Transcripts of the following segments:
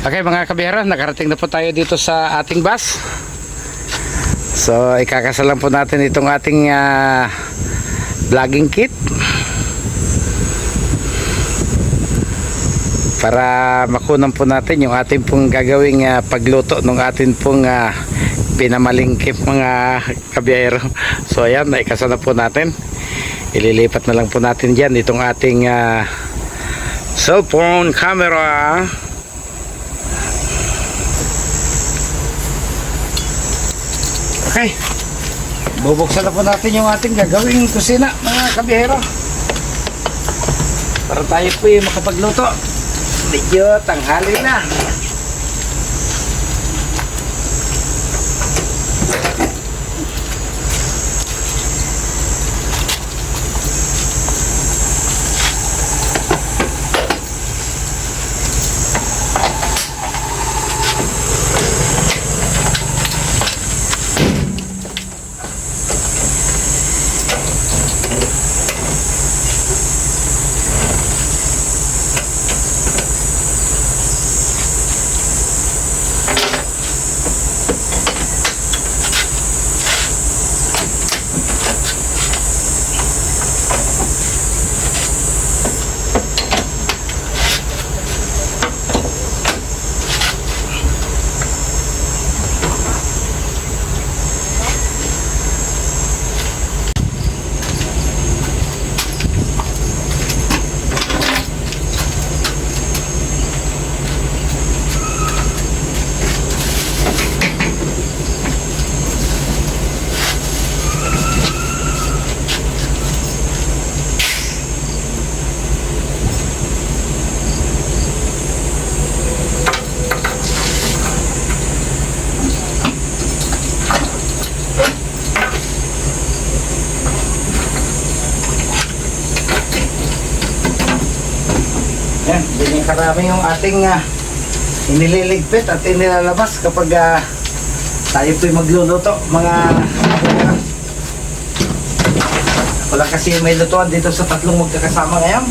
Okay mga kabihero, nakarating na po tayo dito sa ating bus. So ikakasalan po natin itong ating vlogging kit para makunan po natin yung ating pong gagawing pagluto ng ating pong pinamalingkip mga kabihero. So ayan, naikasala po natin. Ililipat na lang po natin dyan itong ating cellphone camera. Okay, bubuksan na po natin yung ating gagawing kusina mga kabihero para tayo po yung makapagluto. Medyo tanghali na. Yan, ganyan karami yung ating inililigpit at inilalabas kapag tayo po'y magluluto mga wala kasi may lutuan dito sa tatlong magkakasama ngayon.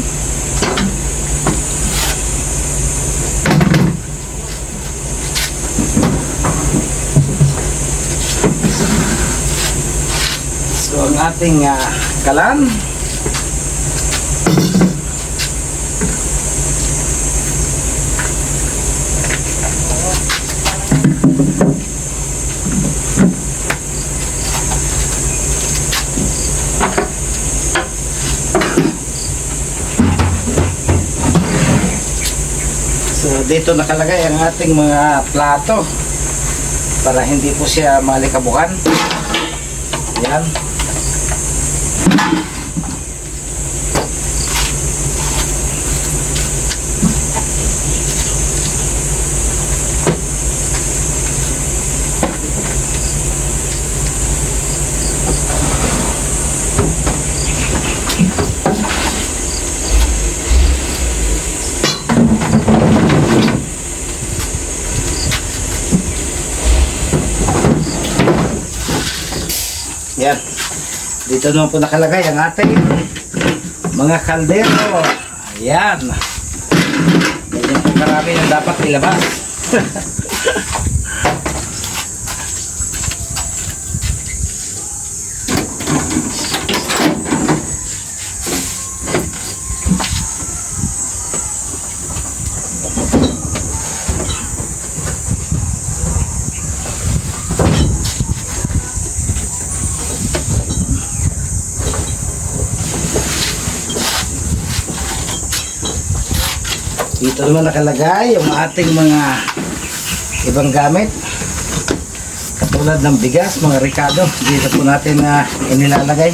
So ang ating kalan, dito nakalagay ang ating mga plato para hindi po siya malikabukan. Yan. Yan. Dito naman po nakalagay ang ating mga kaldero. Ayan. Ganyan po karami na dapat ilabas. Dito naman nakalagay yung ating mga ibang gamit katulad ng bigas, mga ricado. Dito po natin inilalagay.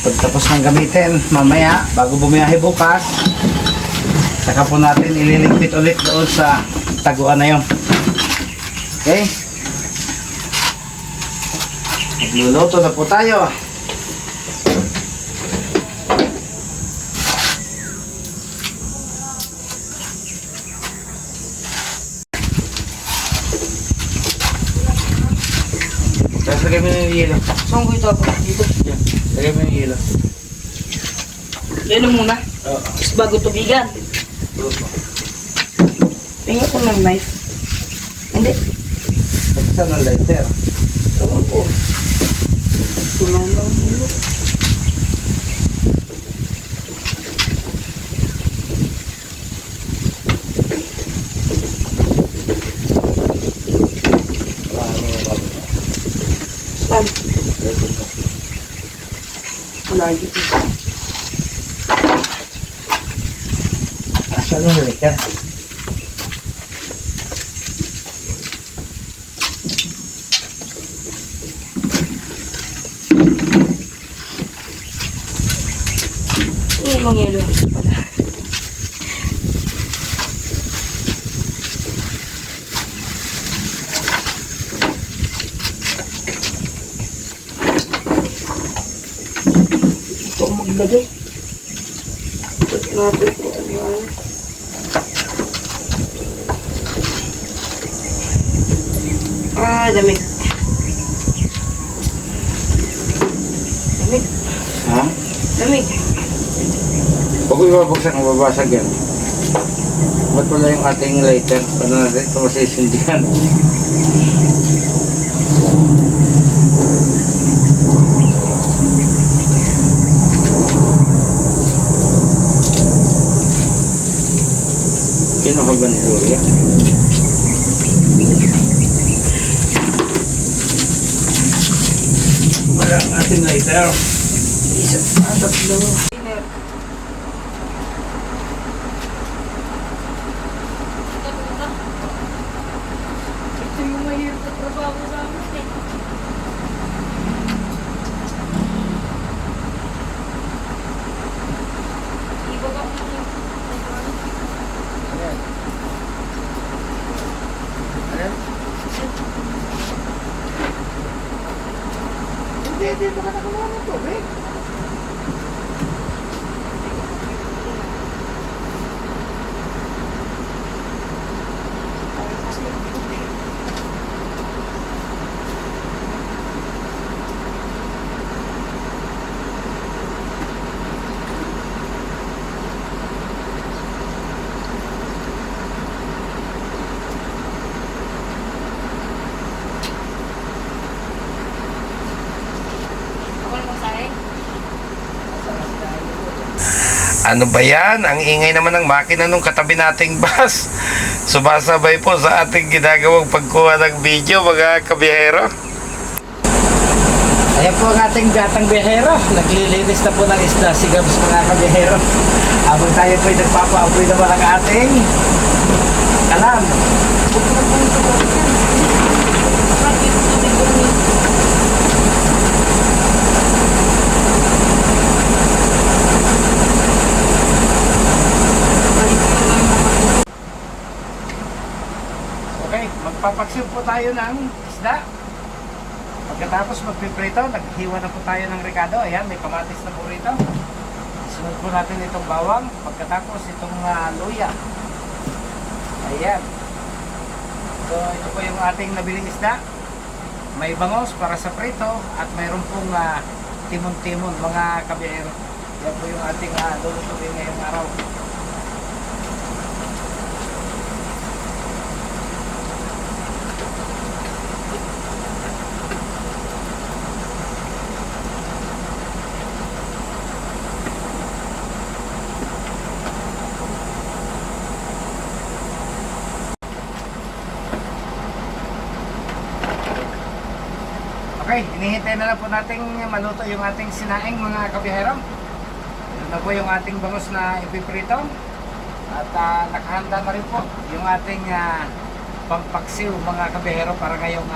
Pagtapos ng gamitin mamaya bago bumiyahe bukas, saka po natin ililigpit ulit doon sa taguan na yun. Okay, magluluto na po tayo. Tapos lagay mo na yung yelo. Saan ko ito ako? Dito. Lagay mo yung ilo. Yelo muna. Oo. Tapos bago tubigan. Tingnan ko ng knife. Hindi. Pagkasan ng lighter. Tawag ko. Tulang lang mo. Saan? Wala dito. Asan yung lighter? Yung yelo. Wala. Ito ang maglagay. Ito natin kung ano yan. Lamig. Lamig. Ha? Lamig. Huwag ko ibabagsak ang babasag yan. Ba't wala yung ating lighter? Paano natin ito masisindihan? Kinuha ba ni Gloria? Wala ang ating lighter. Isa pa, tatlo. Ito yung mahirap na trabaho sa amin eh. Iba ba kung ano? Hindi ba ka nakuha ng tubig? Ano ba yan? Ang ingay naman ng makina nung katabi nating bus. Sumasabay po sa ating ginagawang pagkuha ng video, mga kabiyahero. Ayan po ang ating gatang biyahero. Naglilinis na po ng isda si Gabs, mga kabiyahero. Habang tayo po'y nagpapaapoy naman ang ating kalam. Okay, magpapaksiw po tayo ng isda. Pagkatapos magpiprito, naghiwa na po tayo ng ricado. Ayan, may kamatis na po rito. Sunod po natin itong bawang. Pagkatapos itong luya. Ayan. So, ito po yung ating nabiling isda. May bangos para sa prito at mayroon pong timon-timon, mga kabiyahero. Yan po yung ating lulutuin ngayong araw. Okay, hinihintay na lang po nating maluto yung ating sinaing, mga kabiyahero. Ito na po yung ating bangos na ipiprito. At nakahanda na rin po yung ating pampaksiw, mga kabiyahero, para ngayong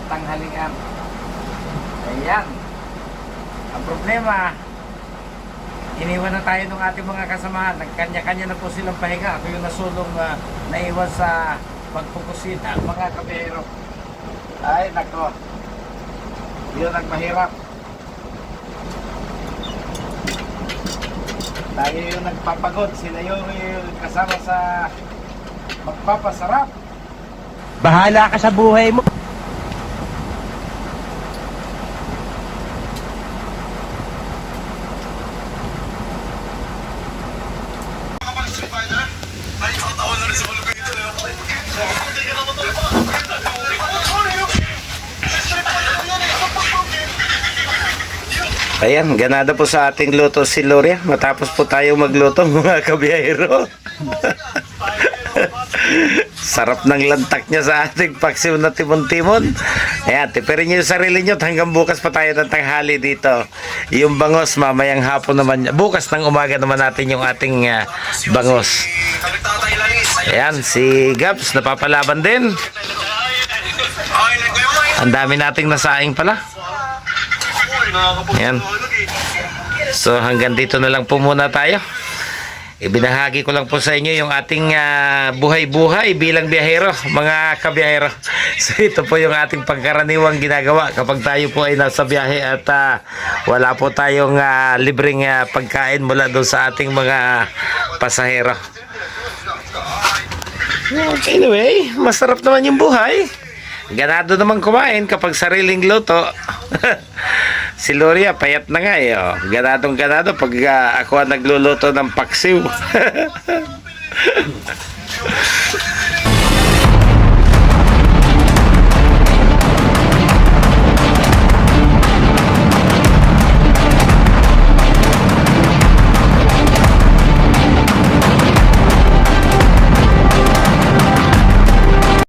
tanghalian. Ayan. Ang problema, iniwan na tayo ng ating mga kasamahan. Nagkanya-kanya na po silang pahinga. Ako yung nasulong naiwan sa pagpukusina, mga kabiyahero. Ay, nako. Yun ang mahirap. Tayo yung nagpapagod. Sila yung kasama sa magpapasarap. Bahala ka sa buhay mo. Ayan, ganado po sa ating luto si Gloria. Matapos po tayo magluto mga kabiyahero. Sarap ng lantak niya sa ating paksiw na timon-timon. Ayan, tipirin niyo yung sarili niyo at hanggang bukas pa tayo ng tanghali dito. Yung bangos, mamayang hapon naman. Bukas ng umaga naman natin yung ating bangos. Ayan, si Gabs, napapalaban din. Ang dami nating nasaing pala. Ayan. So hanggang dito na lang po muna tayo. Ibinahagi ko lang po sa inyo yung ating buhay-buhay bilang biyahero, mga kabiyahero. So ito po yung ating pagkaraniwang ginagawa kapag tayo po ay nasa biyahe at wala po tayong libreng pagkain mula doon sa ating mga pasahero. Anyway, masarap naman yung buhay. Ganado naman kumain kapag sariling luto. Si Gloria, payat na nga eh. Oh. Ganadong ganado pag ako ang nagluluto ng paksiw.